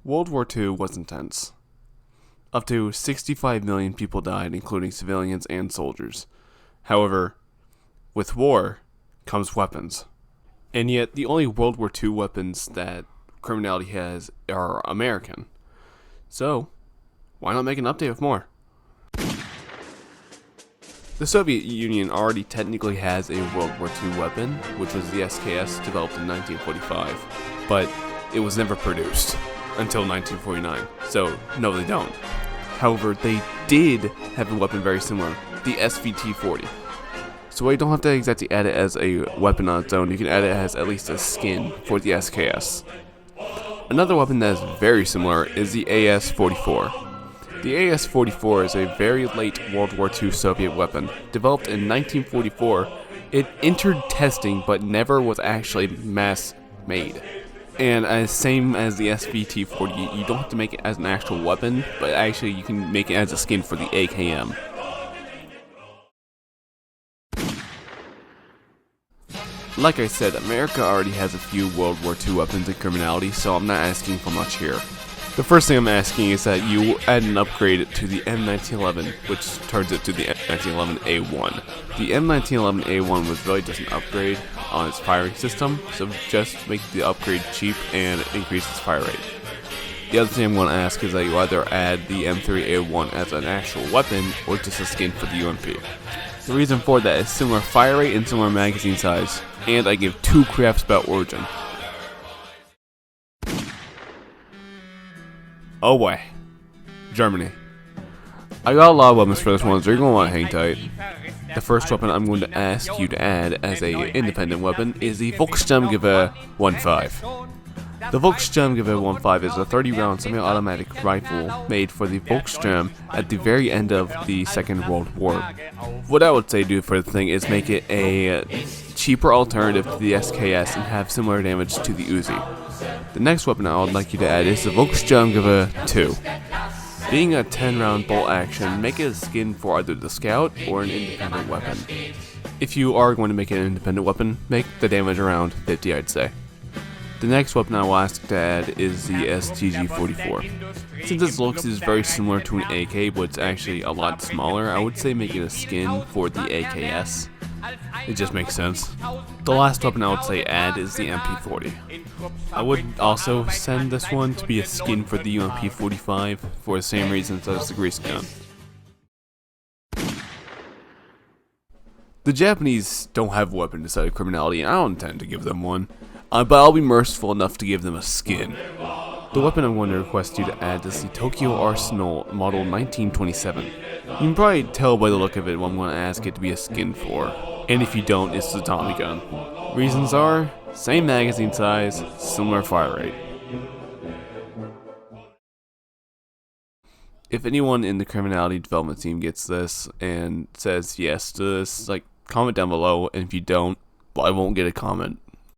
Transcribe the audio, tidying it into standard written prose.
World War II was intense. Up to 65 million people died, including civilians and soldiers. However, with war comes weapons. And yet, the only World War II weapons that Criminality has are American. So, why not make an update with more? The Soviet Union already technically has a World War II weapon, which was the SKS developed in 1945, but it was never produced until 1949, so no they don't. However, they did have a weapon very similar, the SVT-40. So you don't have to exactly add it as a weapon on its own, you can add it as at least a skin for the SKS. Another weapon that is very similar is the AS-44. The AS-44 is a very late World War II Soviet weapon. Developed in 1944, it entered testing but never was actually mass made. And as same as the SVT-40, you don't have to make it as an actual weapon, but actually you can make it as a skin for the AKM. Like I said, America already has a few World War II weapons in Criminality, so I'm not asking for much here. The first thing I'm asking is that you add an upgrade to the M1911, which turns it to the M1911A1. The M1911A1 was really just an upgrade on its firing system, so just make the upgrade cheap and increase its fire rate. The other thing I'm going to ask is that you either add the M3A1 as an actual weapon or just a skin for the UMP. The reason for that is similar fire rate and similar magazine size, and I give 2 craps about origin. Oh boy, Germany. I got a lot of weapons for this one, so you're going to want to hang tight. The first weapon I'm going to ask you to add as a independent weapon is the Volkssturmgewehr 1.5. The Volkssturmgewehr 1.5 is a 30-round semi-automatic rifle made for the Volkssturm at the very end of the Second World War. What I would say do for the thing is make it a cheaper alternative to the SKS and have similar damage to the Uzi. The next weapon I would like you to add is the Volkssturmgewehr 2. Being a 10-round bolt action, make it a skin for either the Scout or an independent weapon. If you are going to make it an independent weapon, make the damage around 50, I'd say. The next weapon I will ask to add is the STG-44. Since its looks is very similar to an AK, but it's actually a lot smaller, I would say make it a skin for the AKS. It just makes sense. The last weapon I would say add is the MP40. I would also send this one to be a skin for the UMP-45 for the same reasons as the grease gun. The Japanese don't have a weapon inside of Criminality, and I don't intend to give them one, but I'll be merciful enough to give them a skin. The weapon I'm going to request you to add is the Tokyo Arsenal Model 1927. You can probably tell by the look of it what I'm going to ask it to be a skin for, and if you don't, it's the Tommy gun. Reasons are, same magazine size, similar fire rate. If anyone in the Criminality development team gets this and says yes to this, comment down below, and if you don't, well, I won't get a comment.